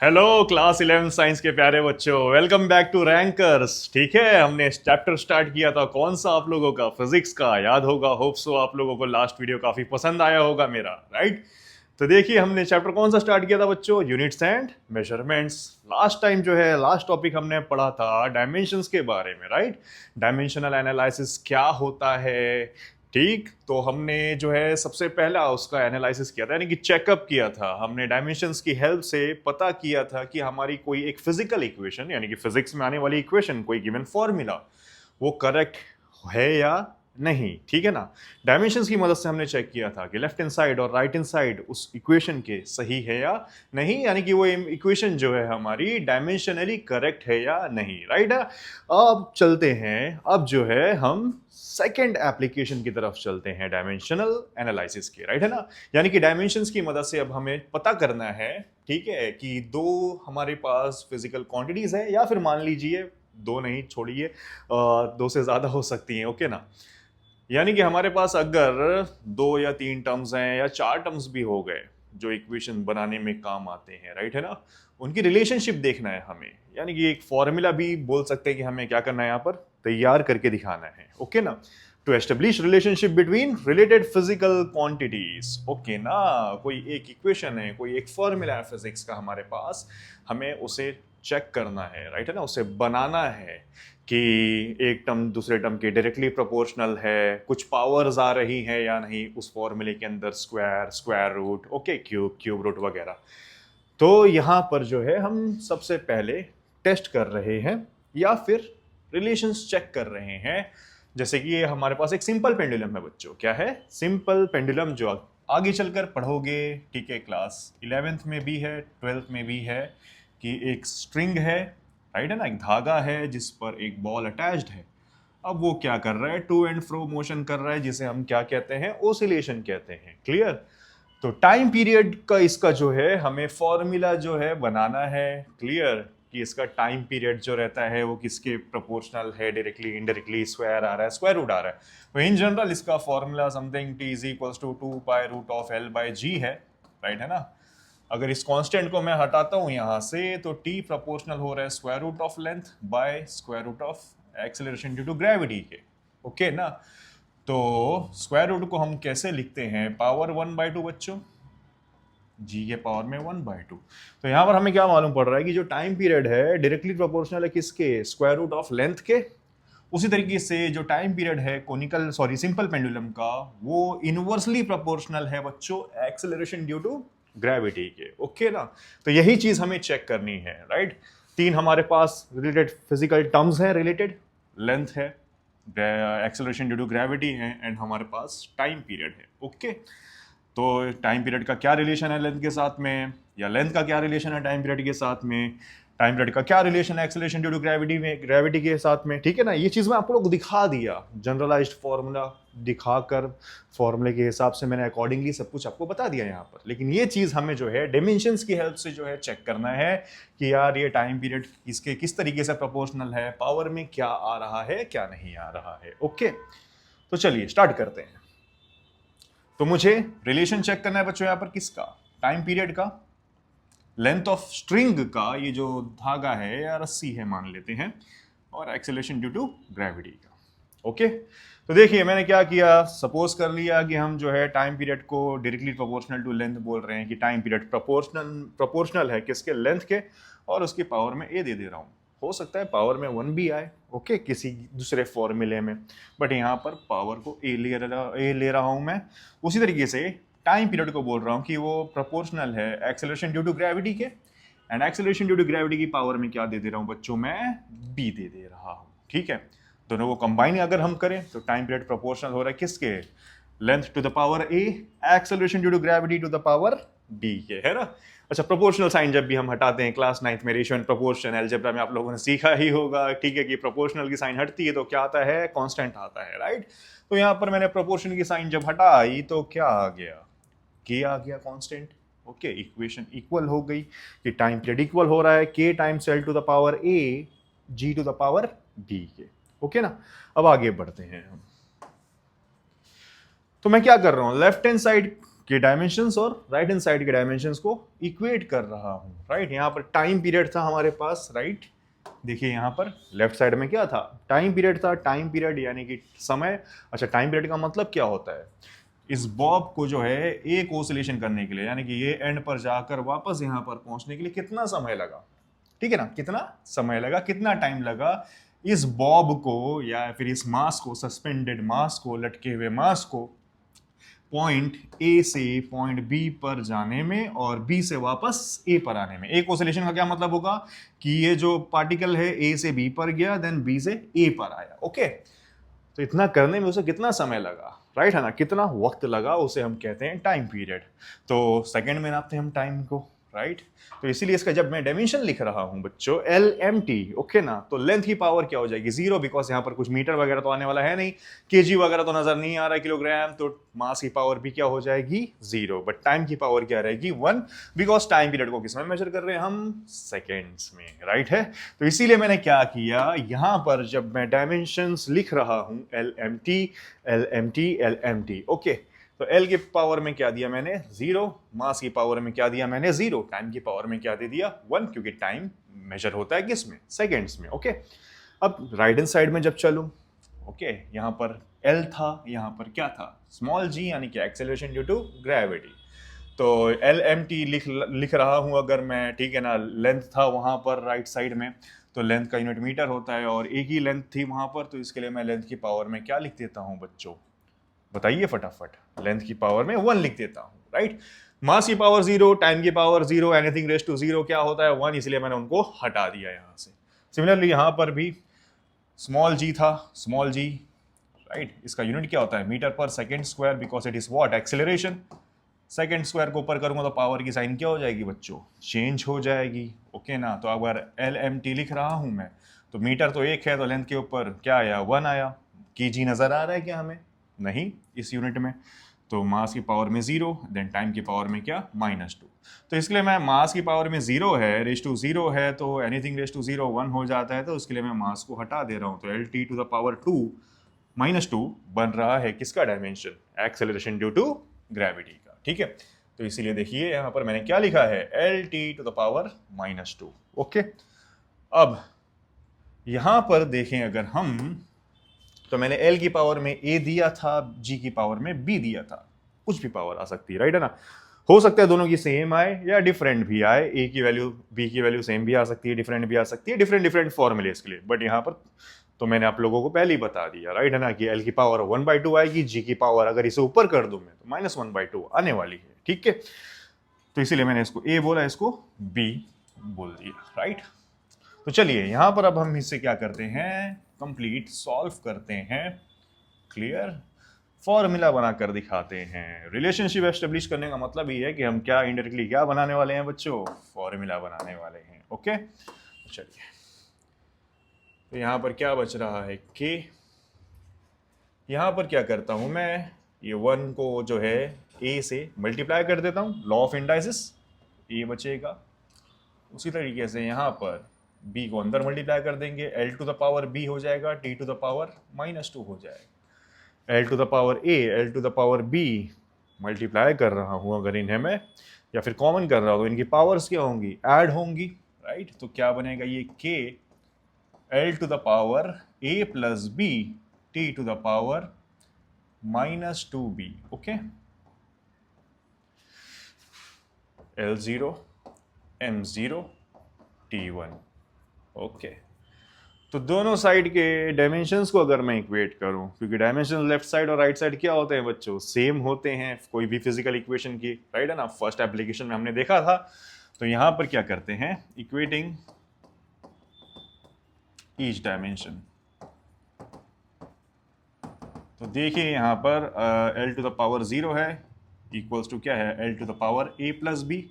Hello class 11 science के प्यारे बच्चों, वेलकम बैक टू रैंकर्स। ठीक है, हमने चैप्टर स्टार्ट किया था कौन सा आप लोगों का, फिजिक्स का। याद होगा, होप सो आप लोगों को लास्ट वीडियो काफी पसंद आया होगा मेरा, राइट। तो देखिए हमने चैप्टर कौन सा स्टार्ट किया था बच्चों, units and measurements. Last time जो है लास्ट टॉपिक हमने पढ़ा था डायमेंशंस के बारे में, राइट। डायमेंशनल एनालिसिस क्या होता है, ठीक। तो हमने जो है सबसे पहला उसका एनालिसिस किया था, यानी कि चेकअप किया था हमने। डायमेंशंस की हेल्प से पता किया था कि हमारी कोई एक फिजिकल इक्वेशन, यानी कि फिजिक्स में आने वाली इक्वेशन, कोई गिवन फॉर्मूला, वो करेक्ट है या नहीं, ठीक है ना। डायमेंशंस की मदद से हमने चेक किया था कि लेफ्ट हैंड साइड और राइट हैंड साइड उस इक्वेशन के सही है या नहीं, यानी कि वो इक्वेशन जो है हमारी डायमेंशनली करेक्ट है या नहीं, राइट है। अब चलते हैं, अब जो है हम सेकेंड एप्लीकेशन की तरफ चलते हैं डायमेंशनल एनालिसिस के, राइट है ना। यानी कि डायमेंशंस की मदद से अब हमें पता करना है, ठीक है, कि दो हमारे पास फिजिकल क्वांटिटीज है, या फिर मान लीजिए दो नहीं, छोड़िए, दो से ज्यादा हो सकती हैं, ओके ना। यानी कि हमारे पास अगर दो या तीन टर्म्स हैं या चार टर्म्स भी हो गए जो इक्वेशन बनाने में काम आते हैं, राइट है ना, उनकी रिलेशनशिप देखना है हमें। यानी कि एक फॉर्मूला भी बोल सकते हैं कि हमें क्या करना है, यहाँ पर तैयार करके दिखाना है, ओके ना। To establish relationship between related physical quantities, okay ना। कोई एक इक्वेशन है, कोई एक फॉर्मूला है फिजिक्स का हमारे पास, हमें उसे चेक करना है, राइट है ना, उसे बनाना है कि एक टर्म दूसरे टर्म के डायरेक्टली प्रोपोर्शनल है, कुछ पावर्स आ रही हैं या नहीं उस फॉर्मूले के अंदर, square, square root, okay, cube, cube root वगैरह। तो यहाँ पर जो है हम सबसे पहले टेस्ट कर रहे हैं या फिर रिलेशंस चेक कर रहे हैं। जैसे कि ये हमारे पास एक सिंपल पेंडुलम है बच्चों। क्या है? सिंपल पेंडुलम, जो आगे चलकर पढ़ोगे, ठीक है, क्लास 11th में भी है, 12th में भी है, कि एक स्ट्रिंग है, राइट है ना, एक धागा है जिस पर एक बॉल अटैच्ड है। अब वो क्या कर रहा है, टू एंड फ्रो मोशन कर रहा है, जिसे हम क्या कहते हैं, ओसिलेशन कहते हैं, क्लियर। तो टाइम पीरियड का इसका जो है हमें फॉर्मूला जो है बनाना है, क्लियर, कि इसका टाइम पीरियड जो रहता है वो किसके प्रोपोर्शनल है, डायरेक्टली, इनडायरेक्टली, स्क्वायर आ रहा है, स्क्वायर रूट आ रहा है। तो इन जनरल इसका formula something t is equals to 2 pi root of l by g है, राइट है ना। अगर इस कांस्टेंट को मैं हटाता हूं यहां से, तो t प्रोपोर्शनल हो रहा है square root of length by square root of acceleration due to gravity के, ओके ना। तो स्क्वायर रूट को हम कैसे लिखते हैं, पावर 1/2 बच्चों, जी के पावर में 1/2। तो यहां पर हमें क्या मालूम पड़ रहा है कि जो टाइम पीरियड है डायरेक्टली प्रोपोर्शनल है किसके, स्क्वायर रूट ऑफ लेंथ के। उसी तरीके से जो टाइम पीरियड है कोनिकल, सॉरी, सिंपल पेंडुलम का, वो इनवर्सली प्रोपोर्शनल है बच्चों एक्सेलरेशन ड्यू टू ग्रेविटी के, ओके ना। तो यही चीज हमें चेक करनी है, राइट। तीन हमारे पास रिलेटेड फिजिकल टर्म्स हैं, रिलेटेड लेंथ है, एक्सेलरेशन ड्यू टू ग्रेविटी है, एंड हमारे पास टाइम पीरियड है, ओके। तो टाइम पीरियड का क्या रिलेशन है लेंथ के साथ में, या लेंथ का क्या रिलेशन है टाइम पीरियड के साथ में, टाइम पीरियड का क्या रिलेशन है एक्सेलरेशन ड्यू टू ग्रेविटी में, ग्रेविटी के साथ में, ठीक है ना। ये चीज मैं आप लोग को दिखा दिया, जनरलाइज्ड फॉर्मूला दिखाकर, फॉर्मूले के हिसाब से मैंने अकॉर्डिंगली सब कुछ आपको बता दिया यहाँ पर। लेकिन ये चीज हमें जो है डायमेंशंस की हेल्प से जो है चेक करना है कि यार ये टाइम पीरियड किसके किस तरीके से प्रोपोर्शनल है, पावर में क्या आ रहा है, क्या नहीं आ रहा है, ओके। तो चलिए स्टार्ट करते हैं। तो मुझे रिलेशन चेक करना है बच्चों, यहां पर किसका, टाइम पीरियड का, लेंथ ऑफ स्ट्रिंग का, ये जो धागा है या रस्सी है मान लेते हैं, और एक्सेलरेशन ड्यू टू ग्रेविटी का, ओके। तो देखिए मैंने क्या किया, सपोज कर लिया कि हम जो है टाइम पीरियड को डायरेक्टली प्रोपोर्शनल टू लेंथ बोल रहे हैं, कि टाइम पीरियड प्रोपोर्शनल है किसके, लेंथ के, और उसकी पावर में ए दे दे रहा हूं। हो सकता है पावर में 1 भी आए, ओके, किसी दूसरे फॉर्मूले में, बट यहाँ पर पावर को ए ले रहा हूं मैं। उसी तरीके से टाइम पीरियड को बोल रहा हूँ कि वो प्रोपोर्शनल है एक्सेलरेशन ड्यू टू ग्रेविटी के, and acceleration due to gravity की पावर में क्या दे दे रहा हूँ बच्चों, मैं बी दे दे रहा हूँ, ठीक है। दोनों को कंबाइन अगर हम करें तो टाइम पीरियड प्रोपोर्शनल हो रहा है किसके, length to the power A, acceleration due to gravity to the power D के, है ना। अच्छा, प्रोपोर्शनल साइन जब भी हम हटाते हैं क्लास 9th में, रेशियो एंड प्रोपोर्शन अलजेब्रा में आप लोगों ने सीखा ही होगा, ठीक है, कि प्रोपोर्शनल की साइन हटती है तो क्या आता है, कांस्टेंट आता है, राइट। तो यहाँ पर मैंने प्रोपोर्शन की साइन जब हटाई तो क्या आ गया, के आ गया कांस्टेंट, ओके। इक्वेशन इक्वल हो गई कि टाइम पीरियड इक्वल हो रहा है K times L to the power A G to the power D के, ओके ना। अब आगे बढ़ते हैं हम। तो मैं क्या कर रहा हूं, लेफ्ट हैंड साइड के डायमेंशंस और राइट हैंड साइड के डायमेंशंस को इक्वेट कर रहा हूं, राइट। यहाँ पर टाइम पीरियड था हमारे पास, राइट। देखिए यहाँ पर लेफ्ट साइड में क्या था, टाइम पीरियड था। टाइम पीरियड यानी कि समय। अच्छा, टाइम पीरियड का मतलब क्या होता है, इस बॉब को जो है एक ऑसिलेशन करने के लिए, यानी कि ये एंड पर जाकर वापस यहाँ पर पहुंचने के लिए कितना समय लगा, ठीक है ना, कितना समय लगा, कितना टाइम लगा इस बॉब को या फिर इस मास को, सस्पेंडेड मास को, लटके हुए मास को पॉइंट ए से पॉइंट बी पर जाने में और बी से वापस ए पर आने में। एक ऑसिलेशन का क्या मतलब होगा कि ये जो पार्टिकल है ए से बी पर गया, देन बी से ए पर आया, ओके। तो इतना करने में उसे कितना समय लगा, राइट है ना, कितना वक्त लगा, उसे हम कहते हैं टाइम पीरियड। तो सेकंड में नापते हैं हम टाइम को, राइट। तो इसीलिए इसका जब मैं डायमेंशन लिख रहा हूं बच्चों LMT, ओके ना, तो लेंथ की पावर क्या हो जाएगी, 0, बिकॉज यहां पर कुछ मीटर वगैरह तो आने वाला है नहीं, केजी वगैरह तो नजर नहीं आ रहा है, किलोग्राम, तो मास की पावर भी क्या हो जाएगी 0, बट टाइम की पावर क्या रहेगी 1, बिकॉज टाइम पीरियड को किसमें मेजर कर रहे हैं हम, सेकेंड्स में, राइट है। तो इसीलिए मैंने क्या किया, यहां पर जब मैं डायमेंशंस लिख रहा हूं LMT LMT LMT, ओके। तो L की पावर में क्या दिया मैंने 0, मास की पावर में क्या दिया मैंने 0, टाइम की पावर में क्या दे दिया 1, क्योंकि टाइम मेजर होता है किसमें, सेकेंड्स में, ओके। अब राइट हैंड साइड में जब चलूं, ओके, यहां पर L था, यहां पर क्या था स्मॉल g, यानी कि एक्सेलरेशन ड्यू टू ग्रेविटी। तो LMT लिख रहा हूं अगर मैं, ठीक है ना, लेंथ था वहां पर राइट साइड में, तो लेंथ का यूनिट मीटर होता है और एक ही लेंथ थी वहां पर, तो इसके लिए मैं लेंथ की पावर में क्या लिख देता हूं बच्चों, बताइए फटाफट, लेंथ की पावर में 1 लिख देता हूं, राइट। मास की पावर 0, टाइम की पावर 0, एनीथिंग रेस टू 0 क्या होता है 1, इसलिए मैंने उनको हटा दिया यहां से। सिमिलरली यहां पर भी स्मॉल g था, स्मॉल g, राइट, इसका यूनिट क्या होता है मीटर पर second square, because it is what, acceleration. Second square को ऊपर करूंगा तो पावर की साइन क्या हो जाएगी बच्चों, चेंज हो जाएगी, ओके ना। तो अगर LMT लिख रहा हूं मैं, तो मीटर तो 1 है, तो लेंथ के ऊपर क्या आया 1 आया। की जी नजर आ रहा है क्या हमें, नहीं इस यूनिट में। तो मास की पावर में 0, देन टाइम की पावर में क्या -2। तो इसके लिए मैं मास की पावर में 0 है, रेस टू 0 है, तो एनीथिंग रेस टू 0 1 हो जाता है, तो उसके लिए मैं मास को हटा दे रहा हूं। तो LT टू द पावर 2 -2 बन रहा है किसका dimension, acceleration due to gravity का, ठीक है। तो इसीलिए देखिए यहां पर मैंने क्या लिखा है LT to the power -2, okay. अब यहां पर देखें अगर हम, तो मैंने L की पावर में A दिया था, G की पावर में B दिया था, कुछ भी पावर आ सकती है, राइट है ना। हो सकता है दोनों की सेम आए या डिफरेंट भी आए, A की वैल्यू B की वैल्यू सेम भी आ सकती है, डिफरेंट भी आ सकती है, डिफरेंट डिफरेंट फॉर्मूले इसके लिए, बट यहाँ पर तो मैंने आप लोगों को पहले ही बता दिया, राइट है ना, कि L की पावर 1/2 आएगी, G की पावर अगर इसे ऊपर कर दूं मैं तो -1/2 आने वाली है, ठीक है। तो इसीलिए मैंने इसको A बोला, इसको B बोल दिया, राइट। तो चलिए यहां पर अब हम इससे क्या करते हैं, कंप्लीट सॉल्व करते हैं, क्लियर, फॉर्मूला बनाकर दिखाते हैं। रिलेशनशिप एस्टेब्लिश करने का मतलब ही है कि हम क्या इनडायरेक्टली क्या बनाने वाले हैं बच्चों, फॉर्मूला बनाने वाले हैं, ओके। चलिए, तो यहां पर क्या बच रहा है के, यहां पर क्या करता हूं मैं, ये 1 को जो है A से मल्टीप्लाई कर देता हूं, लॉ ऑफ इंडाइसिस, ये बचेगा। उसी तरीके से यहां पर B को अंदर मल्टीप्लाई कर देंगे, L to the power B हो जाएगा, T टू द पावर -2 हो जाएगा, L to the power A, L to the power B multiply कर रहा हूं अगर इन्हें मैं, या फिर कॉमन कर रहा हूं, तो इनकी पावर्स क्या होंगी, ऐड होंगी, राइट। तो क्या बनेगा ये K L to the power A plus B T to the power -2B, okay. L0 M0 T1, okay. तो दोनों साइड के डायमेंशंस को अगर मैं इक्वेट करूं, क्योंकि डायमेंशन लेफ्ट साइड और राइट साइड क्या होते हैं बच्चों, सेम होते हैं कोई भी फिजिकल इक्वेशन की, राइट है ना, फर्स्ट एप्लीकेशन में हमने देखा था। तो यहां पर क्या करते हैं, इक्वेटिंग ईच डायमेंशन। तो देखिए यहां पर L टू द पावर 0 है, इक्वल्स टू क्या है L to the power A plus B।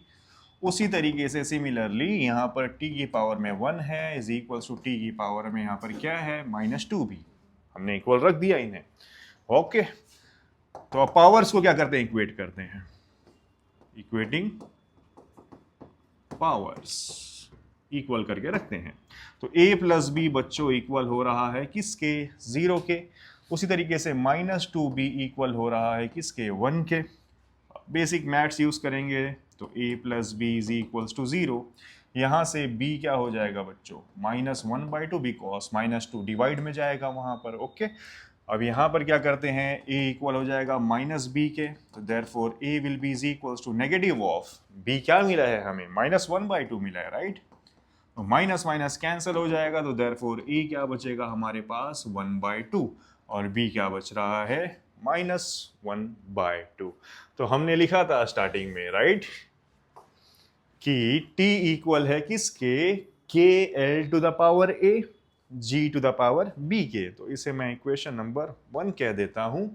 उसी तरीके से सिमिलरली यहाँ पर t की पावर में 1 है, इज इक्वल्स टू t की पावर में यहाँ पर क्या है -2b, हमने इक्वल रख दिया इन्हें, ओके। तो अब पावर्स को क्या करते हैं, इक्वेट करते हैं, इक्वेटिंग पावर्स इक्वल करके रखते हैं। तो a प्लस बी बच्चों इक्वल हो रहा है किसके, 0 के। उसी तरीके से -2b इक्वल हो रहा है किसके, 1 के। बेसिक मैथ्स यूज़ करेंगे तो a plus B is equals to 0। यहाँ से b क्या हो जाएगा बच्चों, -1/2, बिकॉज -2 डिवाइड में जाएगा वहाँ पर। ओके, अब यहाँ पर क्या करते हैं, a इक्वल हो जाएगा -b के, तो therefore a will be is equals to negative of b। क्या मिला है हमें, -1/2 मिला है, राइट। तो माइनस माइनस कैंसिल हो जाएगा, तो देयरफॉर a क्या बचेगा हमारे पास 1/2, और b क्या बच रहा है -1/2। तो हमने लिखा था स्टार्टिंग में, राइट, कि t इक्वल है किसके, kl to the power a, g to the power b के। तो इसे मैं इक्वेशन नंबर 1 कह देता हूं।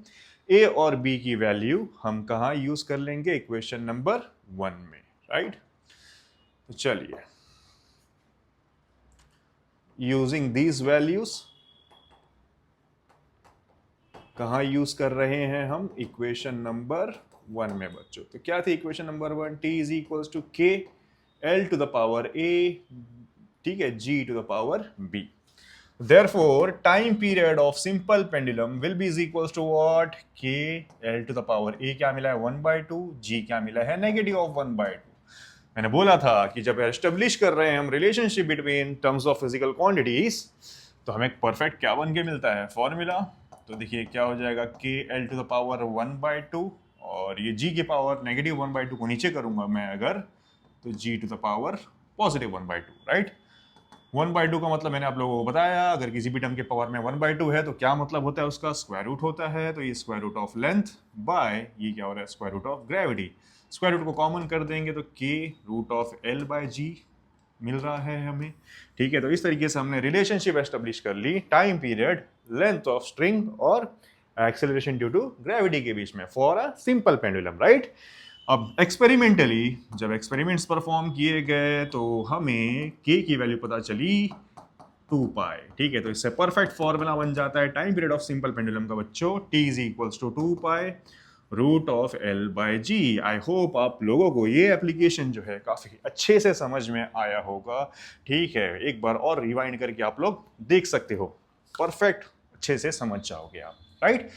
a और b की वैल्यू हम कहाँ यूज कर लेंगे, इक्वेशन नंबर 1 में, राइट। तो चलिए, यूजिंग दीज वैल्यूज कहाँ यूज कर रहे हैं हम, इक्वेशन नंबर 1 में बच्चों। तो क्या थी equation number 1, t is equals to k l to the power a, ठीक है, g to the power b। Therefore, time period of simple pendulum will be is equals to what, k l to the power a क्या मिला है 1/2, g क्या मिला है negative of 1/2। मैंने बोला था कि जब एस्टेब्लिश कर रहे हैं हम relationship between terms of physical quantities, तो हमें परफेक्ट क्या बन के मिलता है, फॉर्मूला। तो देखिए क्या हो जाएगा, k l to the power 1/2, और ये g की पावर नेगेटिव 1/2 को नीचे करूंगा मैं अगर, तो g to the power positive 1/2, right. 1/2 का मतलब मैंने आप लोगों को बताया, अगर किसी भी टर्म के पावर में 1/2 है तो क्या मतलब होता है उसका, स्क्वायर रूट होता है। तो ये square root of length by ये क्या हो रहा है, square root of gravity. Square root को कॉमन कर देंगे तो k root of l by g मिल रहा है हमें, ठीक है। तो इस तरीके से हमने रिलेशनशिप एस्टेब्लिश कर ली time period, length of string और एक्सेलरेशन ड्यू टू ग्रेविटी के बीच में for a simple pendulum, right. अब एक्सपेरिमेंटली जब एक्सपेरिमेंट्स परफॉर्म किए गए तो हमें k की वैल्यू पता चली 2π, ठीक है। तो इससे परफेक्ट फॉर्मूला बन जाता है time period of simple pendulum का बच्चों, t is equals to 2π root of l by g। I hope आप लोगों को ये एप्लीकेशन जो है काफ़ी अच्छे से समझ में आया होगा, ठीक है। एक बार और रिवाइंड करके आप लोग देख सकते हो, परफेक्ट अच्छे से समझ जाओगे आप, राइट।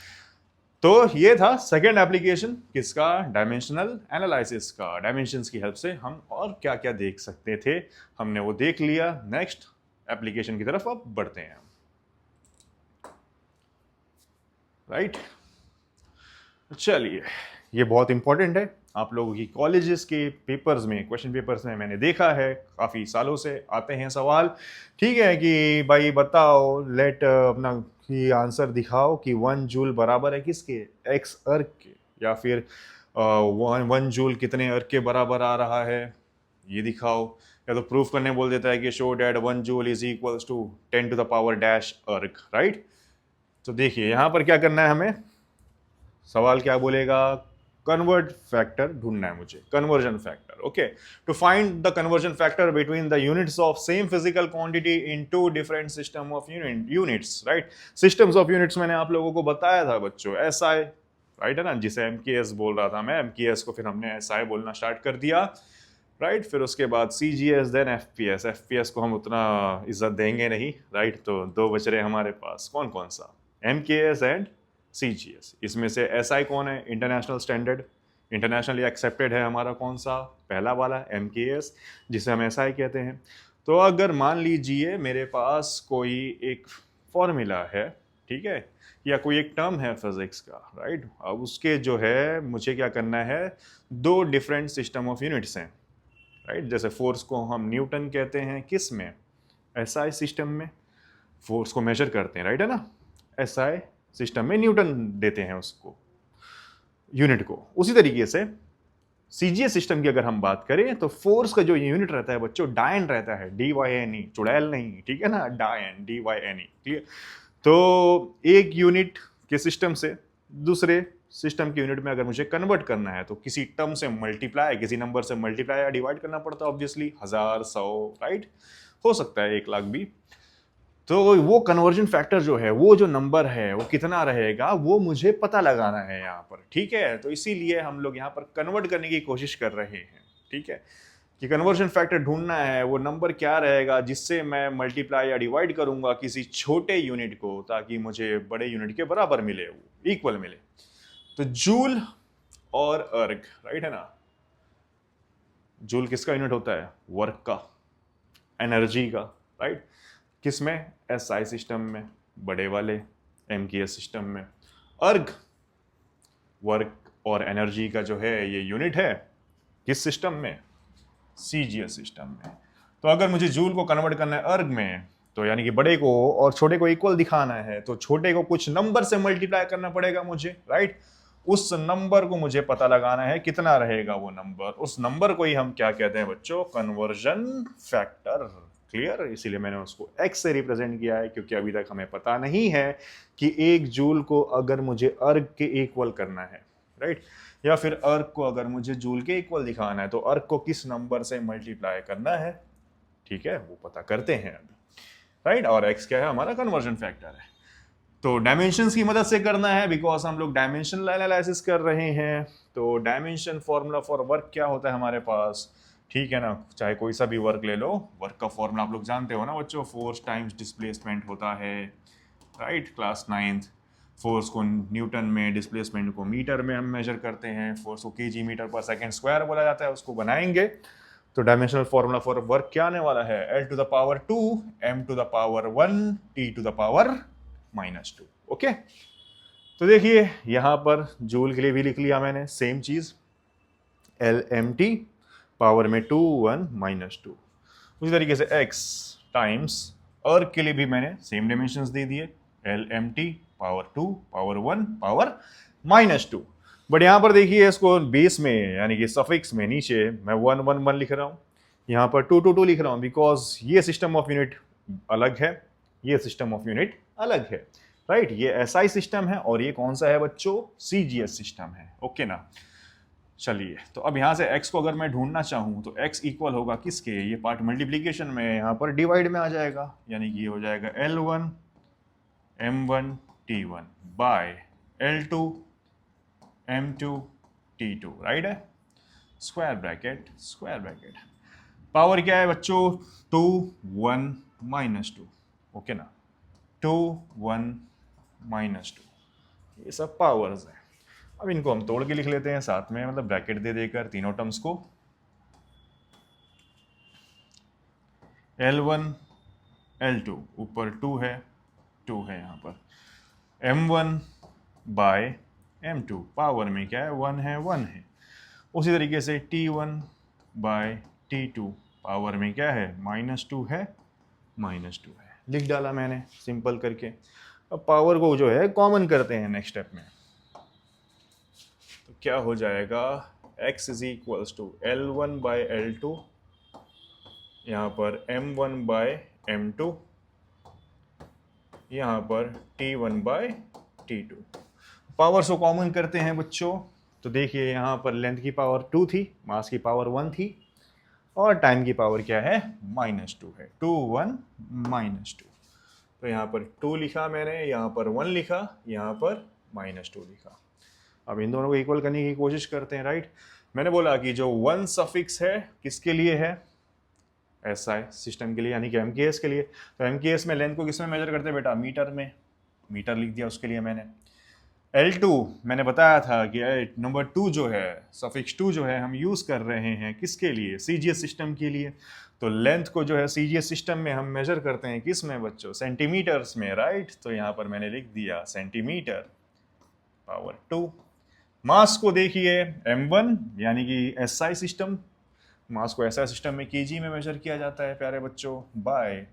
तो ये था सेकेंड एप्लीकेशन किसका, डायमेंशनल एनालिसिस का। डायमेंशंस की हेल्प से हम और क्या क्या देख सकते थे, हमने वो देख लिया। नेक्स्ट एप्लीकेशन की तरफ अब बढ़ते हैं, राइट। चलिए, ये बहुत इंपॉर्टेंट है, आप लोगों की कॉलेजेस के पेपर्स में, क्वेश्चन पेपर्स में मैंने देखा है काफ़ी सालों से आते हैं सवाल, ठीक है, कि भाई बताओ, लेट अपना ये आंसर दिखाओ कि 1 जूल बराबर है किसके, एक्स अर्क के, या फिर 1 जूल कितने अर्क के बराबर आ रहा है ये दिखाओ। या तो प्रूफ करने बोल देता है कि show that 1 joule is equals to 10 to the power dash erg, right. तो देखिए यहाँ पर क्या करना है हमें, सवाल क्या बोलेगा, कन्वर्ट फैक्टर ढूंढना है मुझे, conversion factor. Okay, to find the conversion factor between the units of same physical quantity in two different system of units, right. Systems of units मैंने आप लोगों को बताया था बच्चों, एसआई, राइट है ना, जिसे एमकेएस बोल रहा था मैं, एमकेएस को फिर हमने एसआई बोलना स्टार्ट कर दिया, राइट। फिर उसके बाद सीजीएस, देन एफपीएस। एफपीएस को हम उतना इज्जत देंगे नहीं, राइट। तो दो बच रहे हमारे पास, कौन कौन सा, एमकेएस एंड CGS। इसमें से SI कौन है, इंटरनेशनल स्टैंडर्ड, इंटरनेशनली एक्सेप्टेड है हमारा कौन सा, पहला वाला MKS, जिसे हम SI कहते हैं। तो अगर मान लीजिए मेरे पास कोई एक फॉर्मूला है, ठीक है, या कोई एक टर्म है फिजिक्स का, राइट। अब उसके जो है मुझे क्या करना है, दो डिफरेंट सिस्टम ऑफ यूनिट्स हैं, राइट। जैसे फोर्स को हम न्यूटन कहते हैं किस में, SI सिस्टम में फोर्स को मेजर करते हैं, राइट है ना। SI सिस्टम में न्यूटन देते हैं उसको, यूनिट को। उसी तरीके से सीजीएस सिस्टम की अगर हम बात करें तो फोर्स का जो यूनिट रहता है बच्चों, डायन रहता है, DYNE, चुड़ैल नहीं, ठीक है ना, डायन, DYNE, क्लियर। तो एक यूनिट के सिस्टम से दूसरे सिस्टम के यूनिट में अगर मुझे कन्वर्ट करना है तो किसी टर्म से मल्टीप्लाई, किसी नंबर से मल्टीप्लाई या डिवाइड करना पड़ता है, ऑब्वियसली 1000, 100, राइट, हो सकता है 1 लाख भी। तो वो कन्वर्जन फैक्टर जो है, वो जो नंबर है वो कितना रहेगा, वो मुझे पता लगाना है यहाँ पर, ठीक है। तो इसीलिए हम लोग यहाँ पर कन्वर्ट करने की कोशिश कर रहे हैं, ठीक है, कि कन्वर्जन फैक्टर ढूंढना है, वो नंबर क्या रहेगा जिससे मैं मल्टीप्लाई या डिवाइड करूंगा किसी छोटे यूनिट को, ताकि मुझे बड़े यूनिट के बराबर मिले, वो इक्वल मिले। तो जूल और अर्ग, राइट है ना। जूल किसका यूनिट होता है? वर्क का, एनर्जी का, राइट। किस में? एसआई सिस्टम में, बड़े वाले एमकेएस सिस्टम में। अर्ग वर्क और एनर्जी का जो है ये यूनिट है किस सिस्टम में? सीजीएस सिस्टम में। तो अगर मुझे जूल को कन्वर्ट करना है अर्ग में, तो यानी कि बड़े को और छोटे को इक्वल दिखाना है, तो छोटे को कुछ नंबर से मल्टीप्लाई करना पड़ेगा मुझे, राइट। उस नंबर को मुझे पता लगाना है कितना रहेगा वो नंबर, उस नंबर को ही हम क्या कहते हैं बच्चों? Conversion factor. क्लियर? इसीलिए मैंने उसको एक्स से रिप्रेजेंट किया है, क्योंकि अभी तक हमें पता नहीं है कि एक जूल को अगर मुझे अर्ग के इक्वल करना है, राइट, या फिर अर्ग को अगर मुझे जूल के इक्वल दिखाना है, तो अर्ग को किस नंबर से मल्टीप्लाई करना है, ठीक है, वो पता करते हैं अभी, राइट। और एक्स क्या है? हमारा कन्वर्जन फैक्टर है। तो डायमेंशंस की मदद से करना है, बिकॉज हम लोग डायमेंशनल एनालिसिस कर रहे हैं। तो डायमेंशन फॉर्मूला फॉर वर्क क्या होता है हमारे पास, ठीक है ना। चाहे कोई सा भी वर्क ले लो, वर्क का फॉर्मूला आप लोग जानते हो ना बच्चों, फोर्स टाइम्स डिस्प्लेसमेंट होता है, राइट। Class 9th। फोर्स को न्यूटन में, डिस्प्लेसमेंट को मीटर में हम मेजर करते हैं, फोर्स को केजी मीटर पर सेकेंड स्क्वायर बोला जाता है, उसको बनाएंगे। तो डायमेंशनल फॉर्मूला फॉर वर्क क्या आने वाला है? L to the power 2, M to the power 1, T to the power -2। Okay, तो देखिए यहां पर जूल के लिए भी लिख लिया मैंने सेम चीज, LMT पावर में 2, 1, -2। उसी तरीके से x टाइम्स अर्ग के लिए भी मैंने सेम डायमेंशंस दे दिए, LMT power 2, power 1, power -2। But यहाँ पर देखिए इसको बेस में यानी कि सफिक्स में नीचे मैं 1, 1, 1 लिख रहा हूँ, यहाँ पर 2, 2, 2 लिख रहा हूँ, बिकॉज ये सिस्टम ऑफ यूनिट अलग है, ये सिस्टम ऑफ यूनिट अलग है, राइट। ये एसआई सिस्टम है और ये कौन सा है बच्चों? सीजीएस सिस्टम है, ओके ना। चलिए, तो अब यहाँ से x को अगर मैं ढूंढना चाहूँ तो x इक्वल होगा किसके? ये पार्ट मल्टीप्लीकेशन में यहाँ पर डिवाइड में आ जाएगा, यानी कि ये हो जाएगा L1 M1 T1 by L2 M2 T2, right है। Square bracket, square bracket. Power क्या है बच्चों? 2, 1, -2, ओके ना। 2, 1, -2, ये सब पावर्स हैं। अब इनको हम तोड़ के लिख लेते हैं साथ में, मतलब ब्रैकेट दे देकर तीनों टर्म्स को। L1 L2 ऊपर 2 है, 2 है यहाँ पर, M1 बाय M2 पावर में क्या है? 1 है, 1 है। उसी तरीके से T1 बाय T2 पावर में क्या है? -2 है, -2 है। लिख डाला मैंने सिंपल करके। अब पावर को जो है कॉमन करते हैं नेक्स्ट स्टेप में, तो क्या हो जाएगा? x is equals to L1 by L2, यहाँ पर M1 बाय M2, यहाँ पर T1 बाय T2। पावर्स को कॉमन करते हैं बच्चों, तो देखिए यहाँ पर लेंथ की पावर 2 थी, मास की पावर 1 थी, और टाइम की पावर क्या है? -2 है। 2, 1, -2। तो यहाँ पर 2 लिखा मैंने, यहाँ पर 1 लिखा, यहाँ पर -2 लिखा। अब इन दोनों को इक्वल करने की कोशिश करते हैं, राइट। मैंने बोला कि जो 1 सफिक्स है किसके लिए है? एसआई सिस्टम के लिए, यानी कि एमकेएस के लिए। तो एमकेएस में लेंथ को किस में मेजर करते हैं बेटा? मीटर में, मीटर लिख दिया उसके लिए मैंने। L2 मैंने बताया था कि नंबर 2 जो है, सफिक्स 2 जो है, हम यूज़ कर रहे हैं किसके लिए? सीजीएस सिस्टम के लिए। तो लेंथ को जो है सीजीएस सिस्टम में हम मेजर करते हैं किस में बच्चों? सेंटीमीटर्स में, राइट। तो यहाँ पर मैंने लिख दिया सेंटीमीटर पावर 2। मास को देखिए M1 यानी कि एसआई सिस्टम, मास को एसआई सिस्टम में केजी में मेजर किया जाता है प्यारे बच्चों, बाय,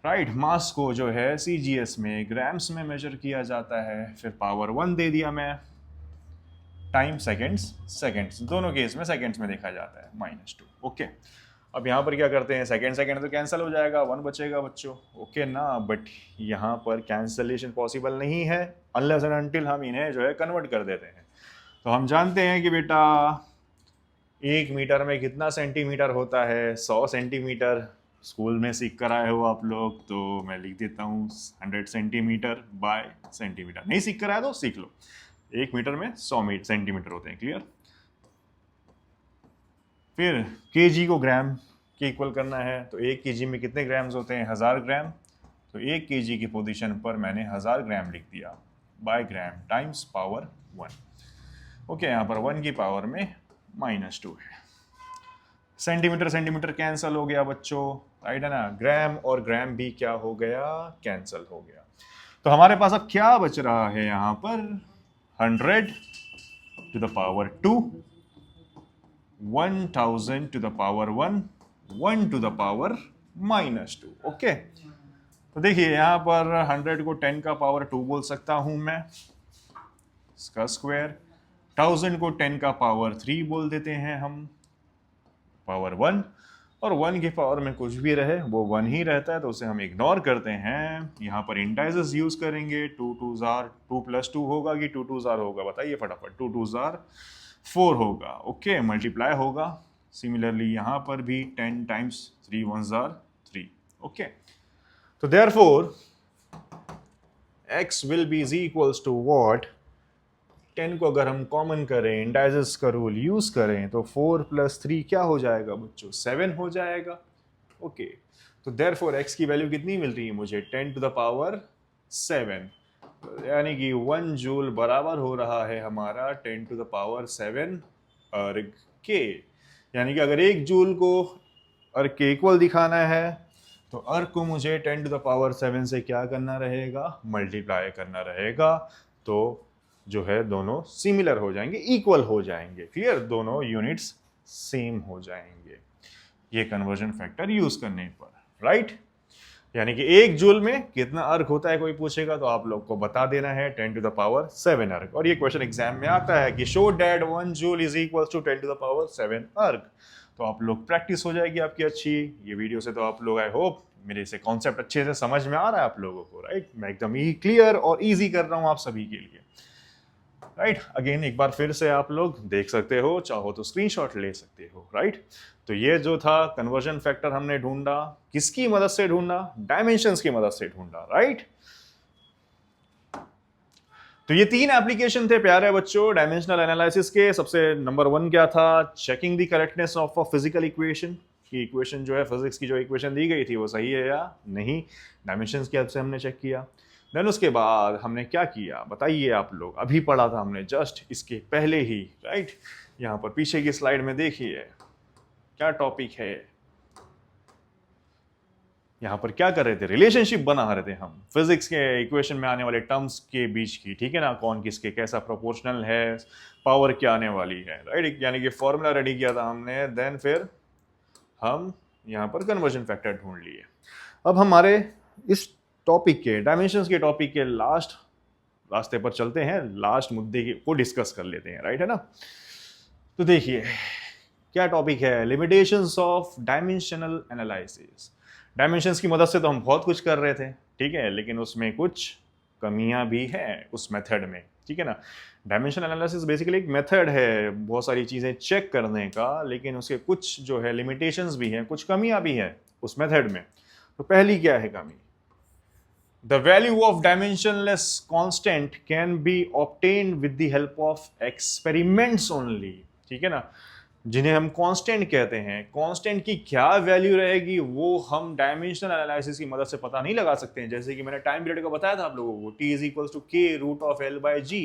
राइट। मास को जो है सीजीएस में ग्राम्स में मेजर किया जाता है। फिर पावर 1 दे दिया मैं, टाइम सेकेंड्स, सेकेंड्स दोनों केस में सेकेंड्स में देखा जाता है, -2, ओके। अब यहाँ पर क्या करते हैं? सेकेंड सेकेंड तो कैंसिल हो जाएगा, 1 बचेगा बच्चों, ओके ना। बट यहाँ पर कैंसिलेशन पॉसिबल नहीं है अनलेस एंड अनटिल हम इन्हें जो है कन्वर्ट कर देते हैं। तो हम जानते हैं कि बेटा 1 मीटर में कितना सेंटीमीटर होता है? 100 सेंटीमीटर। स्कूल में सीख कर आए हो आप लोग, तो मैं लिख देता हूँ 100 सेंटीमीटर बाय सेंटीमीटर। नहीं सीख कर आए तो सीख लो, 1 मीटर में 100 सेंटीमीटर होते हैं, क्लियर। फिर केजी को ग्राम के इक्वल करना है, तो 1 केजी में कितने ग्राम्स होते हैं? 1000 ग्राम। तो 1 केजी की पोजीशन पर मैंने 1000 ग्राम लिख दिया, बाय ग्राम टाइम्स पावर 1, ओके, यहाँ पर 1 की पावर में -2 है। सेंटीमीटर सेंटीमीटर कैंसल हो गया बच्चों, राइट है ना। ग्राम और ग्राम भी क्या हो गया, कैंसल हो गया। तो हमारे पास अब क्या बच रहा है यहाँ पर, 100 to the power 2, 1000 to the power 1, 1 to the power -2। Okay, तो देखिए यहाँ पर 100 को 10 का पावर 2 बोल सकता हूं मैं, इसका स्क्वायर। 1000 को 10 का पावर 3 बोल देते हैं हम, पावर 1, और 1 की पावर में कुछ भी रहे वो 1 ही रहता है, तो उसे हम इग्नोर करते हैं। यहाँ पर इंडाइसेस यूज करेंगे, 2 2 जार 2 + 2 होगा कि 2 2 जार होगा, बताइए फटाफट। 2 2 जार 4 होगा, ओके, मल्टीप्लाई होगा। सिमिलरली यहाँ पर भी 10 टाइम्स 3 1 जार 3, ओके। तो therefore x will be is equals to what, 10 को अगर हम कॉमन करें, इंडाइसेस का रूल यूज करें, तो 4 + 3 क्या हो जाएगा बच्चों, 7 हो जाएगा। ओके, तो देयरफॉर x की वैल्यू कितनी मिल रही है मुझे, 10 to the power 7, यानी कि 1 जूल बराबर हो रहा है हमारा 10 to the power 7 अर्ग के। यानी कि अगर 1 जूल को अर्ग के इक्वल दिखाना है तो अर्ग को मुझे 10 to the power 7 से क्या करना रहेगा, मल्टीप्लाई करना रहेगा। तो जो है दोनों सिमिलर हो जाएंगे, इक्वल हो जाएंगे, क्लियर, दोनों यूनिट्स सेम हो जाएंगे ये कन्वर्जन फैक्टर यूज करने पर, राइट। यानी कि 1 जूल में कितना अर्ग होता है कोई पूछेगा तो आप लोग को बता देना है 10 to the power 7 अर्ग। और ये क्वेश्चन एग्जाम में आता है कि show that 1 joule is equal to 10 to the power 7 erg. तो आप लोग प्रैक्टिस हो जाएगी आपकी अच्छी। ये वीडियो से तो आप लोग, आई होप मेरे से कॉन्सेप्ट अच्छे से समझ में आ रहा है आप लोगों को, राइट। मैं एकदम ही क्लियर और इजी कर रहा हूं आप सभी के लिए, राइट। अगेन एक बार फिर से आप लोग देख सकते हो, चाहो तो स्क्रीनशॉट ले सकते हो, राइट। तो ये जो था कन्वर्जन फैक्टर हमने ढूंढा, किसकी मदद से ढूंढा, डायमेंशंस की मदद से ढूंढा, राइट। तो ये 3 एप्लीकेशन थे प्यारे बच्चों डायमेंशनल एनालिसिस के। सबसे नंबर 1 क्या था, checking the correctness of a physical equation, कि इक्वेशन जो है फिजिक्स की जो इक्वेशन दी गई थी वो सही है या नहीं, डायमेंशंस की हेल्प से हमने चेक किया। देन उसके बाद हमने क्या किया बताइए आप लोग, अभी पढ़ा था हमने जस्ट इसके पहले ही, राइट। यहाँ पर पीछे की स्लाइड में देखिए क्या टॉपिक है, यहाँ पर क्या कर रहे थे, रिलेशनशिप बना रहे थे हम फिजिक्स के इक्वेशन में आने वाले टर्म्स के बीच की, ठीक है ना, कौन किसके कैसा प्रोपोर्शनल है, पावर क्या आने वाली है, राइट। यानी कि फॉर्मूला रेडी किया था हमने, देन फिर हम यहाँ पर कन्वर्जन फैक्टर ढूंढ लिए। अब हमारे इस टॉपिक के, डायमेंशंस के टॉपिक के लास्ट रास्ते पर चलते हैं, लास्ट मुद्दे को डिस्कस कर लेते हैं, राइट है ना। तो देखिए क्या टॉपिक है, limitations of dimensional analysis. Dimensions की मदद से तो हम बहुत कुछ कर रहे थे, ठीक है, लेकिन उसमें कुछ कमियां भी हैं उस मेथड में, ठीक है ना। डायमेंशनल एनालिसिस बेसिकली एक मेथड है बहुत सारी चीजें चेक करने का, लेकिन उसके कुछ जो है लिमिटेशंस भी हैं, कुछ कमियां भी हैं उस मेथड में। तो पहली क्या है कमी, The value of dimensionless constant can be obtained with the help of experiments only, ठीक है ना। जिन्हें हम कांस्टेंट कहते हैं, कांस्टेंट की क्या वैल्यू रहेगी वो हम डायमेंशनल एनालिसिस की मदद से पता नहीं लगा सकते हैं। जैसे कि मैंने टाइम पीरियड का बताया था आप लोगों को, t is equal to k √L/g।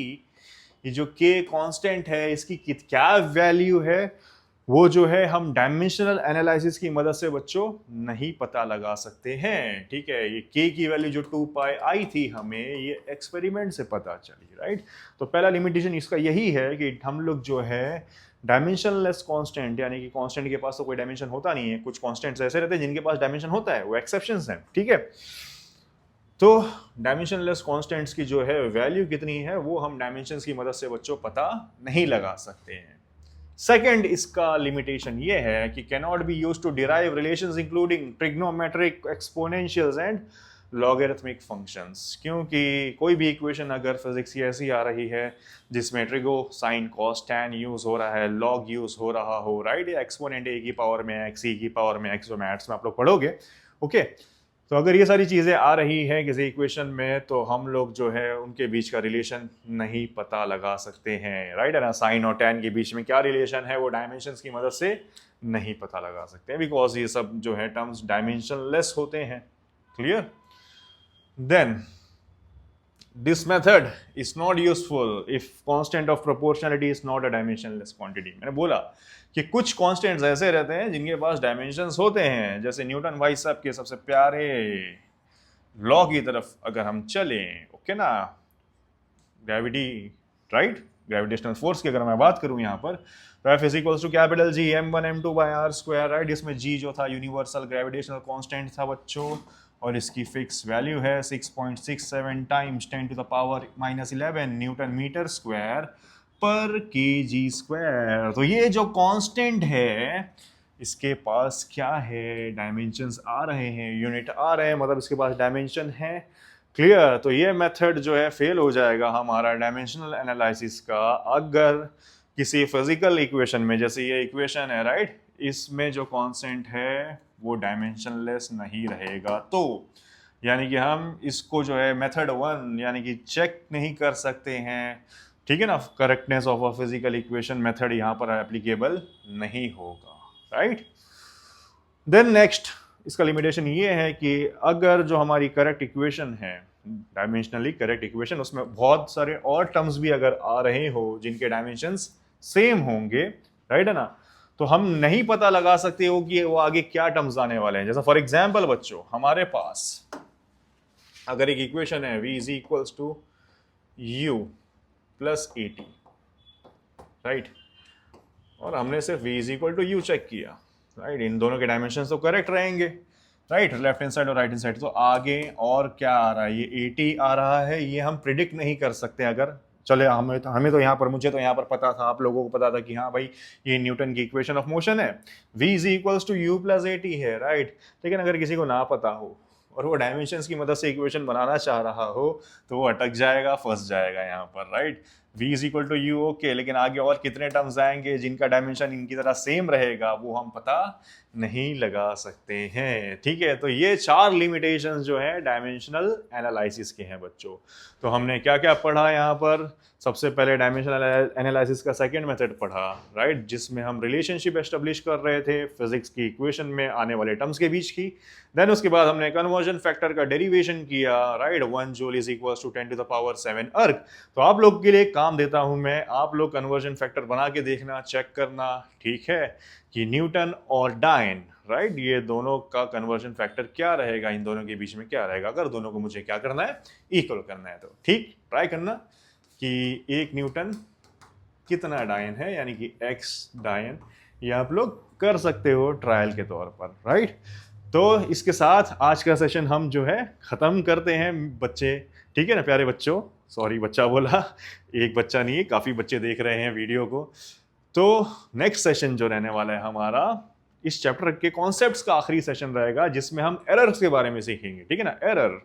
ये जो k कांस्टेंट है इसकी क्या वैल्यू है वो जो है हम डायमेंशनल एनालिसिस की मदद से बच्चों नहीं पता लगा सकते हैं, ठीक है। ये k की वैल्यू जो 2πi थी हमें ये एक्सपेरिमेंट से पता चली, राइट। तो पहला लिमिटेशन इसका यही है कि हम लोग जो है डायमेंशनलेस कांस्टेंट, यानी कि कांस्टेंट के पास तो कोई डायमेंशन होता नहीं है, कुछ कांस्टेंट्स ऐसे रहते हैं जिनके पास डायमेंशन होता है, वो एक्सेप्शंस हैं, ठीक है। तो डायमेंशनलेस कांस्टेंट्स की जो है वैल्यू कितनी है वो हम डायमेंशंस की मदद से बच्चों पता नहीं लगा सकते हैं। सेकेंड इसका लिमिटेशन ये है कि cannot be used to derive relations including trigonometric exponentials and logarithmic functions. क्योंकि कोई भी इक्वेशन अगर फिजिक्स की ऐसी आ रही है जिसमें trigo sine cos tan use हो रहा है, लॉग यूज हो रहा हो, राइट, एक्सपोनेंट a की पावर में x, e की पावर में x, जो मैथ्स में आप लोग पढ़ोगे, ओके। तो अगर ये सारी चीजें आ रही हैं किसी इक्वेशन में तो हम लोग जो है उनके बीच का रिलेशन नहीं पता लगा सकते हैं, राइट है ना। साइन और टैन के बीच में क्या रिलेशन है वो डायमेंशंस की मदद से नहीं पता लगा सकते, बिकॉज ये सब जो है टर्म्स डायमेंशनलेस होते हैं, clear. Then This method is not useful if constant of proportionality is not a dimensionless quantity. मैंने बोला कि कुछ कांस्टेंट्स ऐसे रहते हैं जिनके पास डायमेंशंस होते हैं, जैसे न्यूटन भाई साहब के सबसे प्यारे लॉ की तरफ अगर हम चलें, ओके ना, ग्रेविटी, राइट, ग्रेविटेशनल फोर्स की अगर मैं बात करूं यहाँ पर, तो F is equals to capital G m1 m2 by r square, right. इसमें G जो था यूनिवर्सल ग्रेविटेशनल कांस्टेंट था बच्चों, और इसकी फिक्स वैल्यू है 6.67 times 10 to the power -11 newton metre square पर केजी स्क्वायर। तो ये जो कांस्टेंट है इसके पास क्या है, डायमेंशंस आ रहे हैं, यूनिट आ रहे हैं, मतलब इसके पास डायमेंशन है। क्लियर। तो ये मेथड जो है फेल हो जाएगा हमारा डायमेंशनल एनालिसिस का अगर किसी फिजिकल इक्वेशन में, जैसे ये इक्वेशन है, राइट, इसमें जो कांस्टेंट है वो डायमेंशनलेस नहीं रहेगा। तो यानी कि हम इसको जो है मेथड 1 यानी कि चेक नहीं कर सकते हैं, ठीक है ना, correctness of a physical equation method यहाँ पर एप्लीकेबल नहीं होगा, राइट। देन नेक्स्ट इसका लिमिटेशन ये है कि अगर जो हमारी करेक्ट इक्वेशन है, डायमेंशनली करेक्ट इक्वेशन, उसमें बहुत सारे और टर्म्स भी अगर आ रहे हो जिनके डायमेंशंस सेम होंगे, राइट है ना, तो हम नहीं पता लगा सकते हो कि वो आगे क्या टर्म्स आने वाले हैं। जैसा फॉर एग्जांपल बच्चों, हमारे पास अगर एक इक्वेशन है v is equals to u plus AT, right, और हमने सिर्फ v is equal to u check किया, राइट, इन दोनों के डायमेंशंस तो करेक्ट रहेंगे, राइट, लेफ्ट हैंड साइड और राइट हैंड साइड। तो आगे और क्या आ रहा है, ये 80 आ रहा है, ये हम प्रिडिक्ट नहीं कर सकते। अगर चले हमें तो यहाँ पर, मुझे तो यहाँ पर पता था, आप लोगों को पता था कि हाँ भाई ये न्यूटन की इक्वेशन ऑफ मोशन है, v is equals to u plus AT है, राइट। लेकिन अगर किसी को ना पता हो और वो डायमेंशंस की मदद से इक्वेशन बनाना चाह रहा हो तो वो अटक जाएगा, फंस जाएगा यहाँ पर, right. v is equal to u, okay, लेकिन आगे और कितने टर्म्स आएंगे जिनका डायमेंशन इनकी तरह सेम रहेगा वो हम पता नहीं लगा सकते हैं, ठीक है। तो ये 4 लिमिटेशंस जो है डायमेंशनल एनालिसिस के हैं बच्चों। तो हमने क्या क्या पढ़ा यहाँ पर, सबसे पहले डायमेंशनल एनालिसिस का सेकंड मेथड पढ़ा, राइट, जिसमें हम रिलेशनशिप एस्टेब्लिश कर रहे थे फिजिक्स की इक्वेशन में आने वाले टर्म्स के बीच की। देन उसके बाद हमने कन्वर्जन फैक्टर का डेरिवेशन किया, right, 1 joule is equals to 10 to the power 7 erg. तो आप लोग के लिए काम देता हूं मैं, आप लोग कन्वर्जन फैक्टर बना के देखना, चेक करना, ठीक है, कि न्यूटन और डायन, राइट, ये दोनों का कन्वर्जन फैक्टर क्या रहेगा, इन दोनों के बीच में क्या रहेगा अगर दोनों को मुझे क्या करना है, इक्वल करना है। तो ठीक, ट्राई करना कि 1 न्यूटन कितना डायन है, यानी कि x डायन, ये आप लोग कर सकते हो ट्रायल के तौर पर, राइट। तो इसके साथ आज का सेशन हम जो है ख़त्म करते हैं बच्चे, ठीक है ना, प्यारे बच्चों, सॉरी बच्चा बोला, एक बच्चा नहीं है, काफ़ी बच्चे देख रहे हैं वीडियो को। तो नेक्स्ट सेशन जो रहने वाला है हमारा इस चैप्टर के कॉन्सेप्ट्स का आखिरी सेशन रहेगा, जिसमें हम एरर्स के बारे में सीखेंगे, ठीक है ना, एरर,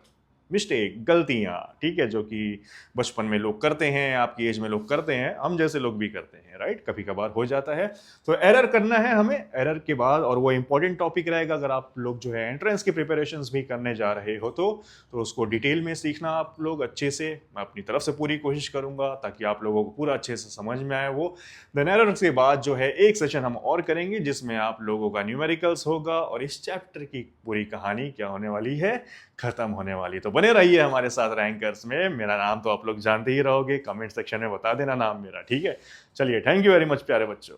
मिस्टेक, गलतियाँ, ठीक है, जो कि बचपन में लोग करते हैं, आपकी एज में लोग करते हैं, हम जैसे लोग भी करते हैं, राइट, कभी कभार हो जाता है। तो एरर करना है हमें, एरर के बाद, और वो इंपॉर्टेंट टॉपिक रहेगा अगर आप लोग जो है एंट्रेंस की प्रिपरेशंस भी करने जा रहे हो तो उसको डिटेल में सीखना आप लोग अच्छे से। मैं अपनी तरफ से पूरी कोशिश करूंगा ताकि आप लोगों को पूरा अच्छे से समझ में आए वो। देन एरर्स के बाद जो है एक सेशन हम और करेंगे जिसमें आप लोगों का न्यूमेरिकल्स होगा और इस चैप्टर की पूरी कहानी क्या होने वाली है, खत्म होने वाली। तो बने रहिए हमारे साथ रैंकर्स में। मेरा नाम तो आप लोग जानते ही रहोगे, कमेंट सेक्शन में बता देना नाम मेरा, ठीक है। चलिए, थैंक यू वेरी मच प्यारे बच्चों।